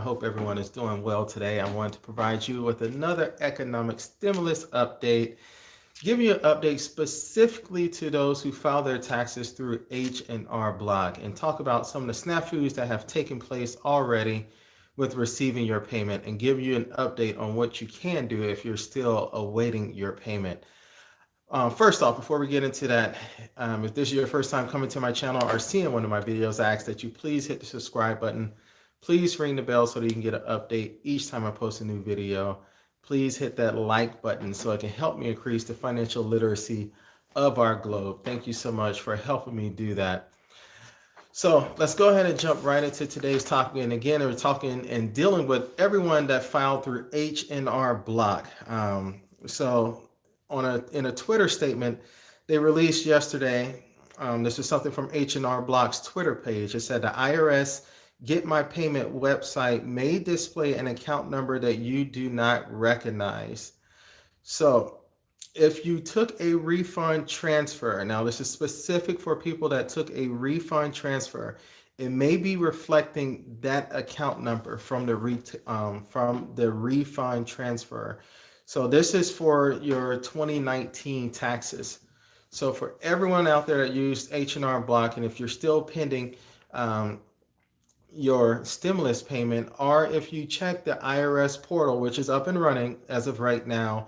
hope everyone is doing well today. I want to provide you with another economic stimulus update, give you an update specifically to those who file their taxes through H&R Block, and talk about some of the snafus that have taken place already with receiving your payment, and give you an update on what you can do if you're still awaiting your payment. First off, before we get into that, if this is your first time coming to my channel or seeing one of my videos, I ask that you please hit the subscribe button. Please ring the bell so that you can get an update each time I post a new video. Please hit that like button so it can help me increase the financial literacy of our globe. Thank you so much for helping me do that. So let's go ahead and jump right into today's topic. And again, we're talking and dealing with everyone that filed through H&R Block. In a Twitter statement they released yesterday, this is something from H&R Block's Twitter page. It said the IRS Get My Payment website may display an account number that you do not recognize. So if you took a refund transfer, now this is specific for people that took a refund transfer, it may be reflecting that account number from the refund transfer. So this is for your 2019 taxes. So for everyone out there that used H&R Block, and if you're still pending your stimulus payment, or if you check the IRS portal, which is up and running as of right now,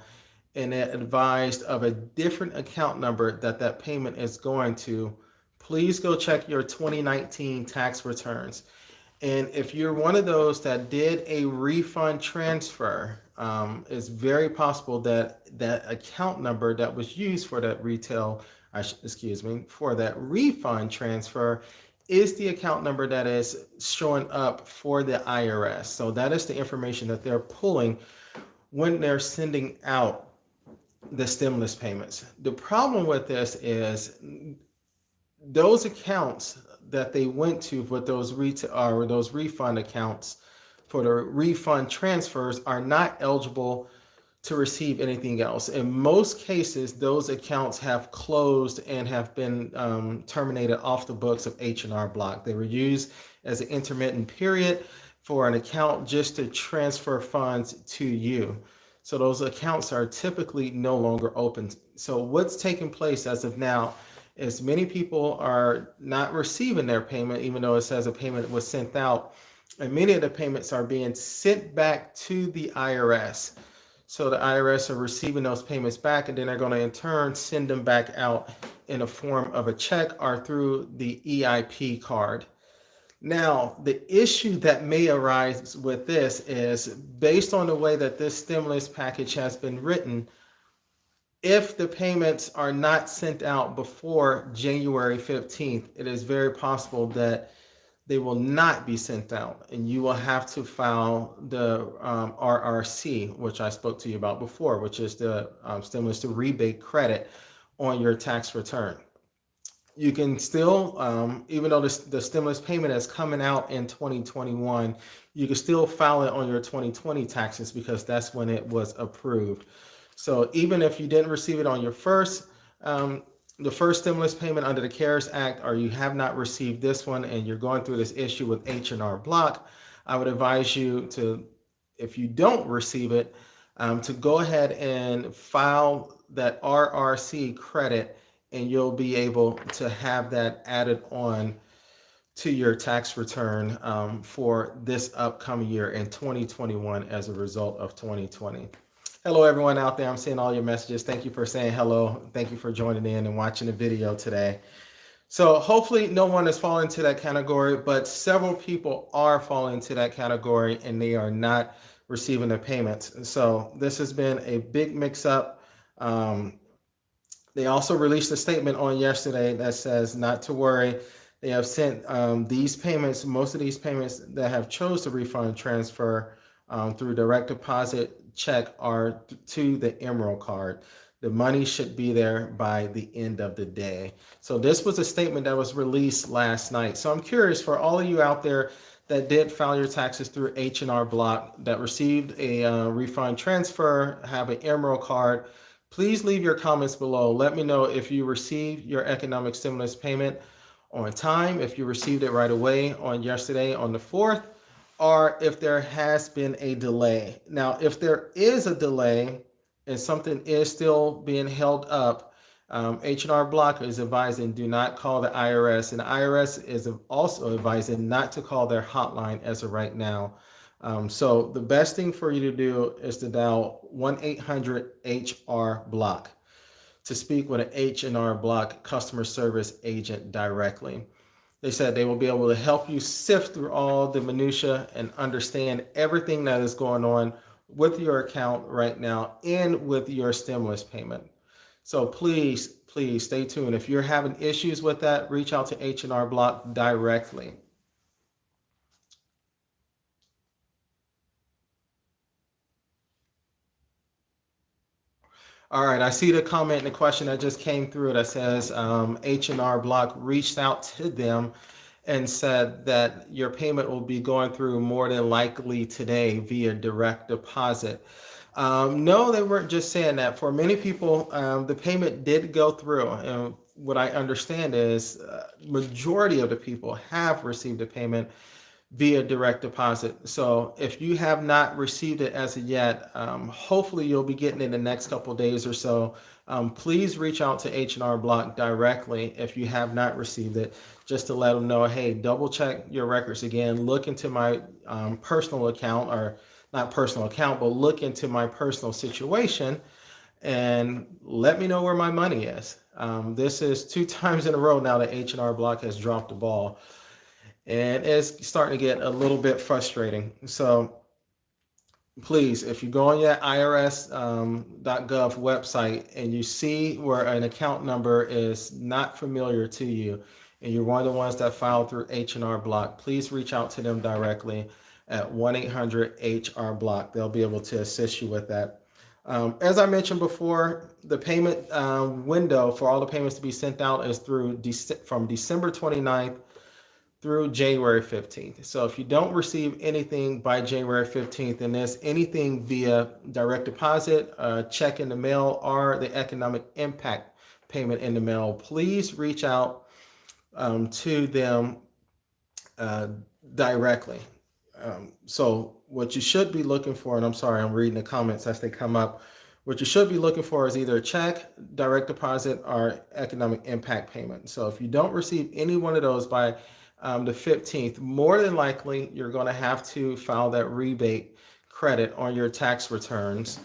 and it advised of a different account number that payment is going to, please go check your 2019 tax returns. And if you're one of those that did a refund transfer, it's very possible that that account number that was used for that for that refund transfer is the account number that is showing up for the IRS. So that is the information that they're pulling when they're sending out the stimulus payments. The problem with this is those accounts that they went to with those refund accounts for the refund transfers are not eligible to receive anything else. In most cases, those accounts have closed and have been terminated off the books of H&R Block. They were used as an intermittent period for an account just to transfer funds to you. So those accounts are typically no longer open. So what's taking place as of now is many people are not receiving their payment, even though it says a payment was sent out. And many of the payments are being sent back to the IRS. So the IRS are receiving those payments back, and then they're going to in turn send them back out in a form of a check or through the EIP card. Now, the issue that may arise with this is, based on the way that this stimulus package has been written, if the payments are not sent out before January 15th, it is very possible that they will not be sent out, and you will have to file the RRC, which I spoke to you about before, which is the stimulus to rebate credit on your tax return. You can still, even though the stimulus payment is coming out in 2021, you can still file it on your 2020 taxes because that's when it was approved. So even if you didn't receive it on your the first stimulus payment under the CARES Act, or you have not received this one and you're going through this issue with H&R Block, I would advise you to, if you don't receive it, to go ahead and file that RRC credit, and you'll be able to have that added on to your tax return for this upcoming year in 2021 as a result of 2020. Hello, everyone out there. I'm seeing all your messages. Thank you for saying hello. Thank you for joining in and watching the video today. So hopefully no one is falling into that category, but several people are falling into that category and they are not receiving the payments. So this has been a big mix-up. They also released a statement on yesterday that says not to worry. They have sent these payments, most of these payments that have chose to refund transfer through direct deposit check are to the Emerald card. The money should be there by the end of the day. So this was a statement that was released last night. So I'm curious, for all of you out there that did file your taxes through H&R Block, that received a refund transfer, have an Emerald card, please leave your comments below. Let me know if you received your economic stimulus payment on time, if you received it right away on yesterday on the 4th, or if there has been a delay. Now, if there is a delay and something is still being held up, H&R Block is advising do not call the IRS, and the IRS is also advising not to call their hotline as of right now. So the best thing for you to do is to dial 1-800-HR-BLOCK to speak with an H&R Block customer service agent directly. They said they will be able to help you sift through all the minutia and understand everything that is going on with your account right now and with your stimulus payment. So please stay tuned. If you're having issues with that, reach out to H&R Block directly. All right, I see the comment and the question that just came through that says H&R Block reached out to them and said that your payment will be going through more than likely today via direct deposit. No, they weren't just saying that. For many people, the payment did go through. And what I understand is majority of the people have received a payment via direct deposit. So if you have not received it as of yet, hopefully you'll be getting it in the next couple of days or so. Please reach out to H&R Block directly if you have not received it, just to let them know, hey, double check your records again, look into my personal account, or not personal account, but look into my personal situation and let me know where my money is. This is 2 times in a row now that H&R Block has dropped the ball, and it's starting to get a little bit frustrating. So please, if you go on your IRS.gov website and you see where an account number is not familiar to you, and you're one of the ones that filed through H&R Block, please reach out to them directly at 1-800-HR-BLOCK. They'll be able to assist you with that. As I mentioned before, the payment window for all the payments to be sent out is from December 29th through January 15th. So if you don't receive anything by January 15th, and there's anything via direct deposit, check in the mail, or the economic impact payment in the mail, please reach out to them directly. So what you should be looking for, and I'm sorry, I'm reading the comments as they come up. What you should be looking for is either a check, direct deposit, or economic impact payment. So if you don't receive any one of those by the 15th, more than likely you're going to have to file that rebate credit on your tax returns.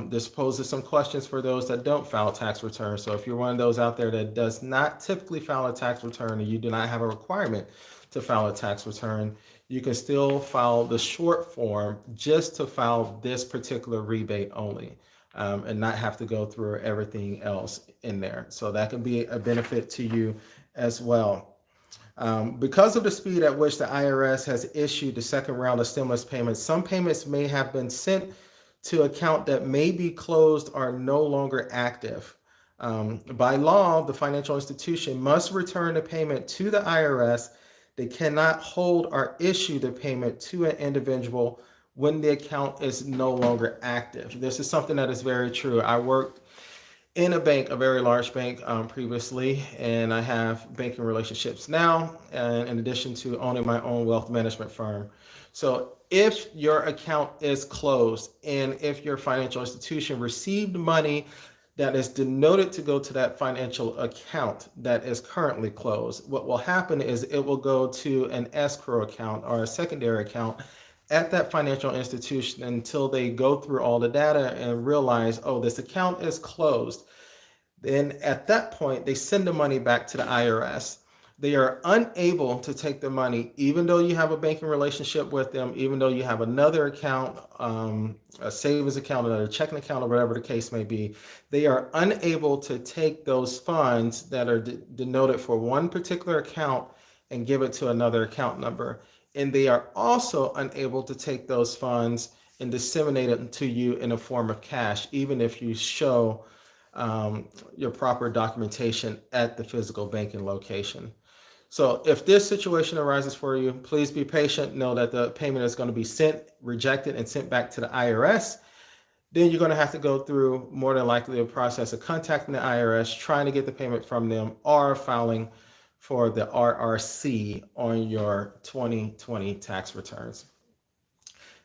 This poses some questions for those that don't file tax returns. So if you're one of those out there that does not typically file a tax return, and you do not have a requirement to file a tax return, you can still file the short form just to file this particular rebate only, and not have to go through everything else in there. So that can be a benefit to you as well. Because of the speed at which the IRS has issued the second round of stimulus payments, some payments may have been sent to account that may be closed or no longer active. By law, the financial institution must return the payment to the IRS. They cannot hold or issue the payment to an individual when the account is no longer active. This is something that is very true. I worked in a bank, a very large bank previously, and I have banking relationships now, and in addition to owning my own wealth management firm. So if your account is closed, and if your financial institution received money that is denoted to go to that financial account that is currently closed, what will happen is it will go to an escrow account or a secondary account at that financial institution until they go through all the data and realize, oh, this account is closed. Then at that point, they send the money back to the IRS. They are unable to take the money, even though you have a banking relationship with them, even though you have another account, a savings account, another checking account, or whatever the case may be. They are unable to take those funds that are denoted for one particular account and give it to another account number. And they are also unable to take those funds and disseminate it to you in a form of cash, even if you show your proper documentation at the physical banking location. So if this situation arises for you, please be patient. Know that the payment is going to be rejected, and sent back to the IRS. Then you're going to have to go through, more than likely, a process of contacting the IRS, trying to get the payment from them, or filing for the RRC on your 2020 tax returns.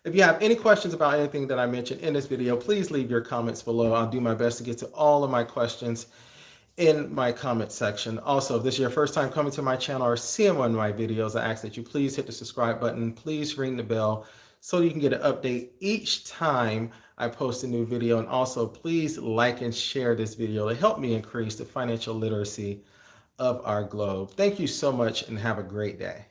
If you have any questions about anything that I mentioned in this video, please leave your comments below. I'll do my best to get to all of my questions in my comment section. Also, if this is your first time coming to my channel or seeing one of my videos, I ask that you please hit the subscribe button. Please ring the bell so you can get an update each time I post a new video. And also, please like and share this video to help me increase the financial literacy of our globe. Thank you so much and have a great day.